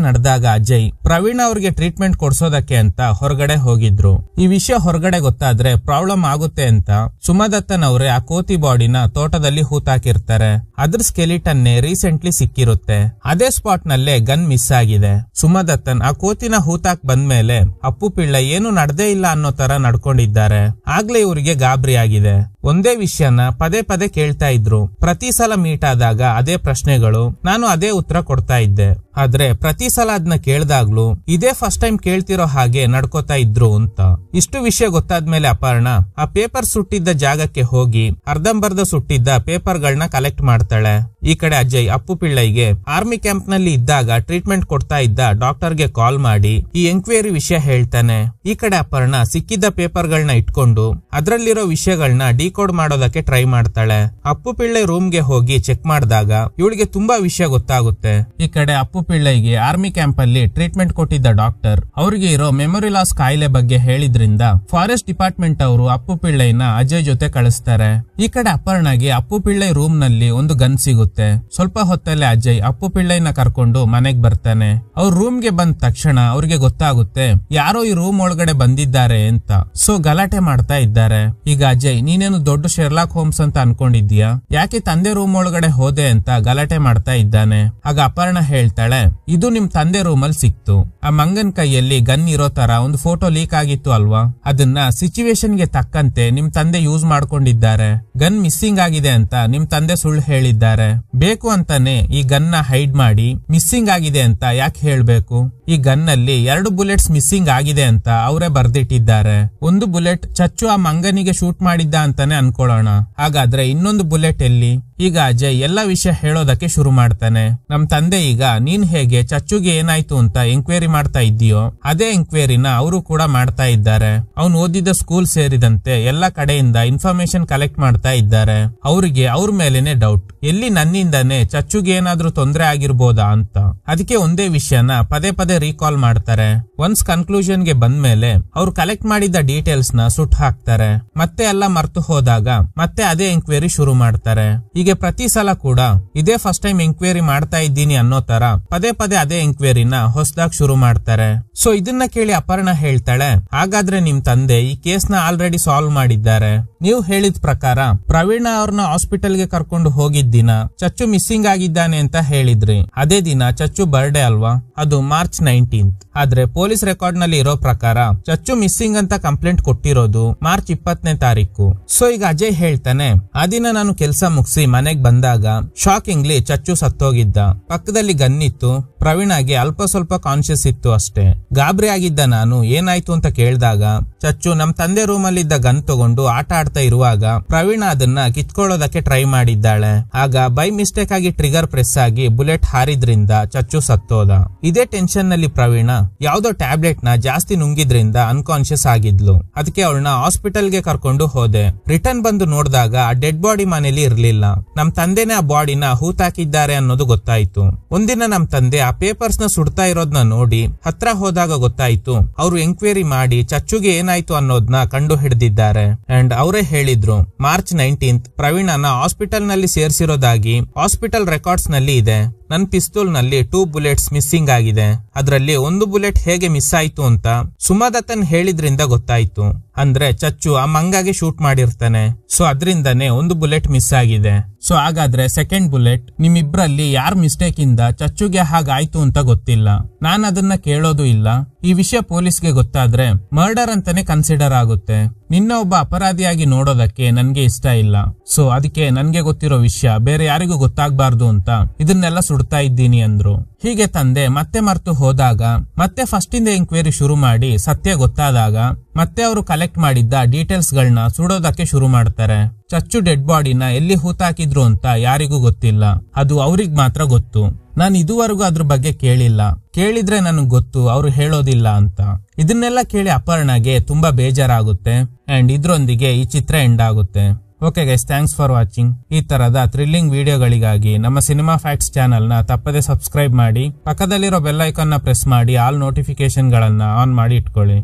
[SPEAKER 1] ನಡೆದಾಗ ಅಜಯ್ ಪ್ರವೀಣ್ ಅವ್ರಿಗೆ ಟ್ರೀಟ್ಮೆಂಟ್ ಕೊಡ್ಸೋದಕ್ಕೆ ಅಂತ ಹೊರಗಡೆ ಹೋಗಿದ್ರು. ಈ ವಿಷಯ ಹೊರಗಡೆ ಗೊತ್ತಾದ್ರೆ ಪ್ರಾಬ್ಲಮ್ ಆಗುತ್ತೆ ಅಂತ ಸುಮಾದತ್ತನ್ ಅವರೇ ಆ ಕೋತಿ ಬಾಡಿನ ತೋಟದಲ್ಲಿ ಹೂತಾಕಿರ್ತಾರೆ. ಅದ್ರ ಸ್ಕೆಲಿಟನ್ನೇ ರೀಸೆಂಟ್ಲಿ ಸಿಕ್ಕಿರುತ್ತೆ. ಅದೇ ಸ್ಪಾಟ್ ನಲ್ಲೇ ಗನ್ ಮಿಸ್ ಆಗಿದೆ. ಸುಮಾದತ್ತನ್ ಆ ಕೋತಿನ ಹೂತಾಕ್ ಬಂದ್ಮೇಲೆ ಅಪ್ಪು ಪಿಳ್ಳೈ ಏನು ನಡ್ದೇ ಇಲ್ಲ ಅನ್ನೋ ತರ ನಡ್ಕೊಂಡಿದ್ದಾರೆ. ಆಗ್ಲೇ ಇವರಿಗೆ ಗಾಬರಿ ಆಗಿದೆ. ಒಂದೇ ವಿಷಯನ ಪದೇ ಪದೇ ಕೇಳ್ತಾ ಇದ್ರು. ಪ್ರತಿ ಸಲ ಮೀಟ್ ಆದಾಗ ಅದೇ ಪ್ರಶ್ನೆಗಳು, ನಾನು ಅದೇ ಉತ್ತರ ಕೊಡ್ತಾ ಇದ್ದೆ. ಆದ್ರೆ ಪ್ರತಿ ಸಲ ಅದನ್ನ ಕೇಳ್ದಾಗ್ಲು ಇದೇ ಫಸ್ಟ್ ಟೈಮ್ ಕೇಳ್ತಿರೋ ಹಾಗೆ ನಡ್ಕೋತಾ ಇದ್ರು ಅಂತ. ಇಷ್ಟು ವಿಷಯ ಗೊತ್ತಾದ್ಮೇಲೆ ಅಪರ್ಣ ಆ ಪೇಪರ್ ಸುಟ್ಟಿದ್ದ ಜಾಗಕ್ಕೆ ಹೋಗಿ ಅರ್ಧಂಬರ್ಧ ಸುಟ್ಟಿದ್ದ ಪೇಪರ್ ಗಳನ್ನ ಕಲೆಕ್ಟ್ ಮಾಡ್ತಾಳೆ. ಈ ಕಡೆ ಅಜಯ್ ಅಪ್ಪು ಪಿಳ್ಳೈಗೆ ಆರ್ಮಿ ಕ್ಯಾಂಪ್ ನಲ್ಲಿ ಇದ್ದಾಗ ಟ್ರೀಟ್ಮೆಂಟ್ ಕೊಡ್ತಾ ಇದ್ದ ಡಾಕ್ಟರ್ಗೆ ಕಾಲ್ ಮಾಡಿ ಈ ಎಂಕ್ವೈರಿ ವಿಷಯ ಹೇಳ್ತಾನೆ. ಈ ಕಡೆ ಅಪರ್ಣ ಸಿಕ್ಕಿದ್ದ ಪೇಪರ್ ಗಳನ್ನ ಇಟ್ಕೊಂಡು ಅದ್ರಲ್ಲಿರೋ ವಿಷಯಗಳನ್ನ ಡಿಕೋಡ್ ಮಾಡೋದಕ್ಕೆ ಟ್ರೈ ಮಾಡ್ತಾಳೆ. ಅಪ್ಪು ಪಿಳ್ಳೈ ರೂಮ್ಗೆ ಹೋಗಿ ಚೆಕ್ ಮಾಡಿದಾಗ ಇವಳಿಗೆ ತುಂಬಾ ವಿಷಯ ಗೊತ್ತಾಗುತ್ತೆ. ಈ ಕಡೆ ಅಪ್ಪು ಪಿಳ್ಳೈಗೆ ಆರ್ಮಿ ಕ್ಯಾಂಪ್ ಅಲ್ಲಿ ಟ್ರೀಟ್ಮೆಂಟ್ ಕೊಟ್ಟಿದ್ದ ಡಾಕ್ಟರ್ ಅವರಿಗೆ ಇರೋ ಮೆಮೊರಿ ಲಾಸ್ ಕಾಯಿಲೆ ಬಗ್ಗೆ ಹೇಳಿದ್ರಿಂದ ಫಾರೆಸ್ಟ್ ಡಿಪಾರ್ಟ್ಮೆಂಟ್ ಅವರು ಅಪ್ಪು ಪಿಳ್ಳೈನ ಅಜಯ್ ಜೊತೆ ಕಳಿಸ್ತಾರೆ. ಈ ಕಡೆ ಅಪರ್ಣಗೆ ಅಪ್ಪು ಪಿಳ್ಳೈ ರೂಮ್ ನಲ್ಲಿ ಒಂದು ಗನ್ ಸಿಗುತ್ತೆ. ಸ್ವಲ್ಪ ಹೊತ್ತಲ್ಲೇ ಅಜಯ್ ಅಪ್ಪು ಪಿಳ್ಳೈನ ಕರ್ಕೊಂಡು ಮನೆಗ್ ಬರ್ತಾನೆ. ಅವ್ರ ರೂಮ್ ಗೆ ಬಂದ ತಕ್ಷಣ ಅವ್ರಿಗೆ ಗೊತ್ತಾಗುತ್ತೆ ಯಾರೋ ಈ ರೂಮ್ ಒಳಗಡೆ ಬಂದಿದ್ದಾರೆ ಅಂತ. ಸೊ ಗಲಾಟೆ ಮಾಡ್ತಾ ಇದ್ದಾರೆ. ಈಗ ಅಜಯ್ ನೀನೇನು ನೀನೇನು ದೊಡ್ಡ ಶೆರ್ಲಾಕ್ ಹೋಮ್ಸ್ ಅಂತ ಅನ್ಕೊಂಡಿದ್ಯಾ, ಯಾಕೆ ತಂದೆ ರೂಮ್ ಒಳಗಡೆ ಹೋದೆ ಅಂತ ಗಲಾಟೆ ಮಾಡ್ತಾ ಇದ್ದಾನೆ. ಆಗ ಅಪರ್ಣ ಹೇಳ್ತಾಳೆ, ಇದು ನಿಮ್ ತಂದೆ ರೂಮ್ ಅಲ್ಲಿ ಸಿಕ್ತು. ಆ ಮಂಗನ್ ಕೈಯಲ್ಲಿ ಗನ್ ಇರೋ ತರ ಒಂದು ಫೋಟೋ ಲೀಕ್ ಆಗಿತ್ತು ಅಲ್ವಾ, ಅದನ್ನ ಸಿಚುವೇಶನ್ ಗೆ ತಕ್ಕಂತೆ ನಿಮ್ ತಂದೆ ಯೂಸ್ ಮಾಡ್ಕೊಂಡಿದ್ದಾರೆ. ಗನ್ ಮಿಸ್ಸಿಂಗ್ ಆಗಿದೆ ಅಂತ ನಿಮ್ ತಂದೆ ಸುಳ್ಳು ಹೇಳಿದ್ದಾರೆ. ಬೇಕು ಅಂತಾನೆ ಈ ಗನ್ ನ ಹೈಡ್ ಮಾಡಿ ಮಿಸ್ಸಿಂಗ್ ಆಗಿದೆ ಅಂತ ಯಾಕೆ ಹೇಳ್ಬೇಕು. ಈ ಗನ್ ನಲ್ಲಿ 2 ಬುಲೆಟ್ಸ್ ಮಿಸ್ಸಿಂಗ್ ಆಗಿದೆ ಅಂತ ಅವರೇ ಬರ್ದಿಟ್ಟಿದ್ದಾರೆ. ಒಂದು ಬುಲೆಟ್ ಚಚ್ಚು ಆ ಮಂಗನಿಗೆ ಶೂಟ್ ಮಾಡಿದ್ದ ಅಂತಾನೆ ಅನ್ಕೊಳ್ಳೋಣ. ಹಾಗಾದ್ರೆ ಇನ್ನೊಂದು ಬುಲೆಟ್ ಎಲ್ಲಿ? ಈಗ ಅಜಯ್ ಎಲ್ಲ ವಿಷಯ ಹೇಳೋದಕ್ಕೆ ಶುರು ಮಾಡ್ತಾನೆ. ನಮ್ ತಂದೆ ಈಗ ನೀನ್ ಹೇಗೆ ಚಚ್ಚುಗೆ ಏನಾಯ್ತು ಅಂತ ಎಂಕ್ವೈರಿ ಮಾಡ್ತಾ ಇದ್ದೀಯೋ ಅದೇ ಎಂಕ್ವೈರಿನ ಅವರು ಕೂಡ ಮಾಡ್ತಾ ಇದ್ದಾರೆ. ಅವ್ನು ಓದಿದ ಸ್ಕೂಲ್ ಸೇರಿದಂತೆ ಎಲ್ಲ ಕಡೆಯಿಂದ ಇನ್ಫಾರ್ಮೇಶನ್ ಕಲೆಕ್ಟ್ ಮಾಡ್ತಾ ಇದ್ದಾರೆ. ಅವ್ರಿಗೆ ಅವ್ರ ಮೇಲೇನೆ ಡೌಟ್, ಎಲ್ಲಿ ನನ್ನಿಂದಾನೆ ಚಚ್ಚುಗೆ ಏನಾದ್ರೂ ತೊಂದರೆ ಆಗಿರ್ಬೋದಾ ಅಂತ. ಅದಕ್ಕೆ ಒಂದೇ ವಿಷಯನ ಪದೇ ಪದೇ ರೀಕಾಲ್ ಮಾಡ್ತಾರೆ. ಒನ್ಸ್ ಕನ್ಕ್ಲೂಷನ್ ಗೆ ಬಂದ್ಮೇಲೆ ಅವ್ರು ಕಲೆಕ್ಟ್ ಮಾಡಿದ ಡೀಟೇಲ್ಸ್ ನ ಸುಟ್ಟು ಹಾಕ್ತಾರೆ. ಮತ್ತೆ ಎಲ್ಲ ಮರ್ತು ಹೋದಾಗ ಮತ್ತೆ ಅದೇ ಎಂಕ್ವೈರಿ ಶುರು ಮಾಡ್ತಾರೆ. ಹೀಗೆ ಪ್ರತಿ ಸಲ ಕೂಡ ಇದೇ ಫಸ್ಟ್ ಟೈಮ್ ಎಂಕ್ವೈರಿ ಮಾಡ್ತಾ ಇದ್ದೀನಿ ಅನ್ನೋ ತರ ಪದೇ ಪದೇ ಅದೇ ಎಂಕ್ವೈರಿನ ಹೊಸದಾಗಿ ಶುರು ಮಾಡ್ತಾರೆ. ಸೊ ಇದನ್ನ ಕೇಳಿ ಅಪರ್ಣ ಹೇಳ್ತಾಳೆ, ಹಾಗಾದ್ರೆ ನಿಮ್ ತಂದೆ ಈ ಕೇಸ್ ನ ಆಲ್ರೆಡಿ ಸಾಲ್ವ್ ಮಾಡಿದ್ದಾರೆ. ನೀವು ಹೇಳಿದ ಪ್ರಕಾರ ಪ್ರವೀಣ ಅವ್ರನ್ನ ಹಾಸ್ಪಿಟಲ್ ಗೆ ಕರ್ಕೊಂಡು ಹೋಗಿದ್ದ ದಿನ ಚಚ್ಚು ಮಿಸ್ಸಿಂಗ್ ಆಗಿದ್ದಾನೆ ಅಂತ ಹೇಳಿದ್ರಿ. ಅದೇ ದಿನ ಚಚ್ಚು ಬರ್ಡೇ ಅಲ್ವಾ, ಅದು ಮಾರ್ಚ್ 19. ಆದ್ರೆ ಪೊಲೀಸ್ ರೆಕಾರ್ಡ್ ನಲ್ಲಿ ಇರೋ ಪ್ರಕಾರ ಚಚ್ಚು ಮಿಸ್ಸಿಂಗ್ ಅಂತ ಕಂಪ್ಲೇಂಟ್ ಕೊಟ್ಟಿರೋದು ಮಾರ್ಚ್ 20ನೇ ತಾರೀಕು. ಸೊ ಈಗ ಅಜಯ್ ಹೇಳ್ತಾನೆ, ಆ ದಿನ ನಾನು ಕೆಲಸ ಮುಗಿಸಿ ಮನೆಗ್ ಬಂದಾಗ ಶಾಕಿಂಗ್ಲಿ ಚಚ್ಚು ಸತ್ತೋಗಿದ್ದ. ಪಕ್ಕದಲ್ಲಿ ಗನ್ನಿತ್ತು. ಪ್ರವೀಣಗೆ ಅಲ್ಪ ಸ್ವಲ್ಪ ಕಾನ್ಶಿಯಸ್ ಇತ್ತು ಅಷ್ಟೇ. ಗಾಬರಿ ಆಗಿದ್ದ ನಾನು ಏನಾಯ್ತು ಅಂತ ಕೇಳಿದಾಗ ಚಚ್ಚು ನಮ್ ತಂದೆ ರೂಮ್ ಅಲ್ಲಿ ಇದ್ದ ಗನ್ ತಗೊಂಡು ಆಟ ಆಡ್ತಾ ಇರುವಾಗ ಪ್ರವೀಣ ಅದನ್ನ ಕಿತ್ಕೊಳ್ಳೋದಕ್ಕೆ ಟ್ರೈ ಮಾಡಿದ್ದಾಳೆ. ಆಗ ಬೈ ಮಿಸ್ಟೇಕ್ ಆಗಿ ಟ್ರಿಗರ್ ಪ್ರೆಸ್ ಆಗಿ ಬುಲೆಟ್ ಹಾರಿದ್ರಿಂದ ಚಚ್ಚು ಸತ್ತೋದ. ಇದೇ ಟೆನ್ಷನ್ ನಲ್ಲಿ ಪ್ರವೀಣ ಯಾವ್ದೋ ಟ್ಯಾಬ್ಲೆಟ್ ನ ಜಾಸ್ತಿ ನುಂಗಿದ್ರಿಂದ ಅನ್ಕಾನ್ಶಿಯಸ್ ಆಗಿದ್ಲು. ಅದಕ್ಕೆ ಅವಳನ್ನ ಹಾಸ್ಪಿಟಲ್ ಗೆ ಕರ್ಕೊಂಡು ಹೋದೆ. ರಿಟರ್ನ್ ಬಂದು ನೋಡಿದಾಗ ಆ ಡೆಡ್ ಬಾಡಿ ಮನೇಲಿ ಇರ್ಲಿಲ್ಲ. ನಮ್ ತಂದೆನೇ ಆ ಬಾಡಿನ ಹೂತಾಕಿದ್ದಾರೆ ಅನ್ನೋದು ಗೊತ್ತಾಯ್ತು. ಒಂದಿನ ನಮ್ ತಂದೆ ಆ ಪೇಪರ್ಸ್ ನ ಸುಡ್ತಾ ಇರೋದ್ನ ನೋಡಿ ಹತ್ರ ಹೋದಾಗ ಗೊತ್ತಾಯ್ತು ಅವ್ರು ಎಂಕ್ವೈರಿ ಮಾಡಿ ಚಚ್ಚುಗೆ ಏನಾಯ್ತು ಅನ್ನೋದನ್ನ ಕಂಡು ಹಿಡಿದಿದ್ದಾರೆ. ಅಂಡ್ ಅವರೇ ಹೇಳಿದ್ರು ಮಾರ್ಚ್ 19 ಪ್ರವೀಣನ ಹಾಸ್ಪಿಟಲ್ ನಲ್ಲಿ ಸೇರಿಸಿರೋದಾಗಿ ಹಾಸ್ಪಿಟಲ್ ರೆಕಾರ್ಡ್ಸ್ ನಲ್ಲಿ ಇದೆ. ನನ್ ಪಿಸ್ತೂಲ್ ನಲ್ಲಿ 2 ಬುಲೆಟ್ಸ್ ಮಿಸ್ಸಿಂಗ್ ಆಗಿದೆ. ಅದರಲ್ಲಿ ಒಂದು ಬುಲೆಟ್ ಹೇಗೆ ಮಿಸ್ ಆಯ್ತು ಅಂತ ಸುಮದತ್ತನ್ ಹೇಳಿದ್ರಿಂದ ಗೊತ್ತಾಯ್ತು. ಅಂದ್ರೆ ಚಚ್ಚು ಆ ಮಂಗಾಗೆ ಶೂಟ್ ಮಾಡಿರ್ತಾನೆ. ಸೊ ಅದರಿಂದನೇ ಒಂದು ಬುಲೆಟ್ ಮಿಸ್ ಆಗಿದೆ. ಸೊ ಹಾಗಾದ್ರೆ ಸೆಕೆಂಡ್ ಬುಲೆಟ್ ನಿಮ್ಮಿಬ್ರಲ್ಲಿ ಯಾರ್ ಮಿಸ್ಟೇಕ್ ಇಂದ ಚಚ್ಚುಗೆ ಹಾಗಾಯ್ತು ಅಂತ ಗೊತ್ತಿಲ್ಲ. ನಾನ್ ಅದನ್ನ ಕೇಳೋದು ಇಲ್ಲ. ಈ ವಿಷಯ ಪೊಲೀಸ್ಗೆ ಗೊತ್ತಾದ್ರೆ ಮರ್ಡರ್ ಅಂತಾನೆ ಕನ್ಸಿಡರ್ ಆಗುತ್ತೆ. ನಿನ್ನ ಒಬ್ಬ ಅಪರಾಧಿಯಾಗಿ ನೋಡೋದಕ್ಕೆ ನನ್ಗೆ ಇಷ್ಟ ಇಲ್ಲ. ಸೊ ಅದಕ್ಕೆ ನನ್ಗೆ ಗೊತ್ತಿರೋ ವಿಷಯ ಬೇರೆ ಯಾರಿಗೂ ಗೊತ್ತಾಗ್ಬಾರ್ದು ಅಂತ ಇದನ್ನೆಲ್ಲ ಸುಡ್ತಾ ಇದ್ದೀನಿ ಅಂದ್ರು. ಹೀಗೆ ತಂದೆ ಮತ್ತೆ ಮರ್ತು ಹೋದಾಗ ಮತ್ತೆ ಫಸ್ಟ್ ಇಂದ ಎಂಕ್ವೈರಿ ಶುರು ಮಾಡಿ ಸತ್ಯ ಗೊತ್ತಾದಾಗ ಮತ್ತೆ ಅವರು ಕಲೆಕ್ಟ್ ಮಾಡಿದ್ದ ಡೀಟೇಲ್ಸ್ ಗಳನ್ನ ಸುಡೋದಕ್ಕೆ ಶುರು ಮಾಡ್ತಾರೆ. ಚಚ್ಚು ಡೆಡ್ ಬಾಡಿನ ಎಲ್ಲಿ ಹೂತಾಕಿದ್ರು ಅಂತ ಯಾರಿಗೂ ಗೊತ್ತಿಲ್ಲ. ಅದು ಅವ್ರಿಗ್ ಮಾತ್ರ ಗೊತ್ತು. ನಾನು ಇದುವರೆಗೂ ಅದ್ರ ಬಗ್ಗೆ ಕೇಳಿಲ್ಲ. ಕೇಳಿದ್ರೆ ನನಗ್ ಗೊತ್ತು, ಅವ್ರು ಹೇಳೋದಿಲ್ಲ ಅಂತ. ಇದನ್ನೆಲ್ಲ ಕೇಳಿ ಅಪರ್ಣಗೆ ತುಂಬಾ ಬೇಜಾರಾಗುತ್ತೆ. ಅಂಡ್ ಇದ್ರೊಂದಿಗೆ ಈ ಚಿತ್ರ ಎಂಡ್ ಆಗುತ್ತೆ. Okay guys, thanks for watching. ಈ ತರದ ಥ್ರಿಲ್ಲಿಂಗ್ ವಿಡಿಯೋಗಳಿಗಾಗಿ ನಮ್ಮ ಸಿನಿಮಾ ಫ್ಯಾಕ್ಟ್ಸ್ ಚಾನೆಲ್ ನ ತಪ್ಪದೆ ಸಬ್ಸ್ಕ್ರೈಬ್ ಮಾಡಿ. ಪಕ್ಕದಲ್ಲಿರೋ ಬೆಲ್ ಐಕಾನ್ ನ ಪ್ರೆಸ್ ಮಾಡಿ ಆಲ್ ನೋಟಿಫಿಕೇಶನ್ ಗಳನ್ನ ಆನ್ ಮಾಡಿ ಇಟ್ಕೊಳ್ಳಿ.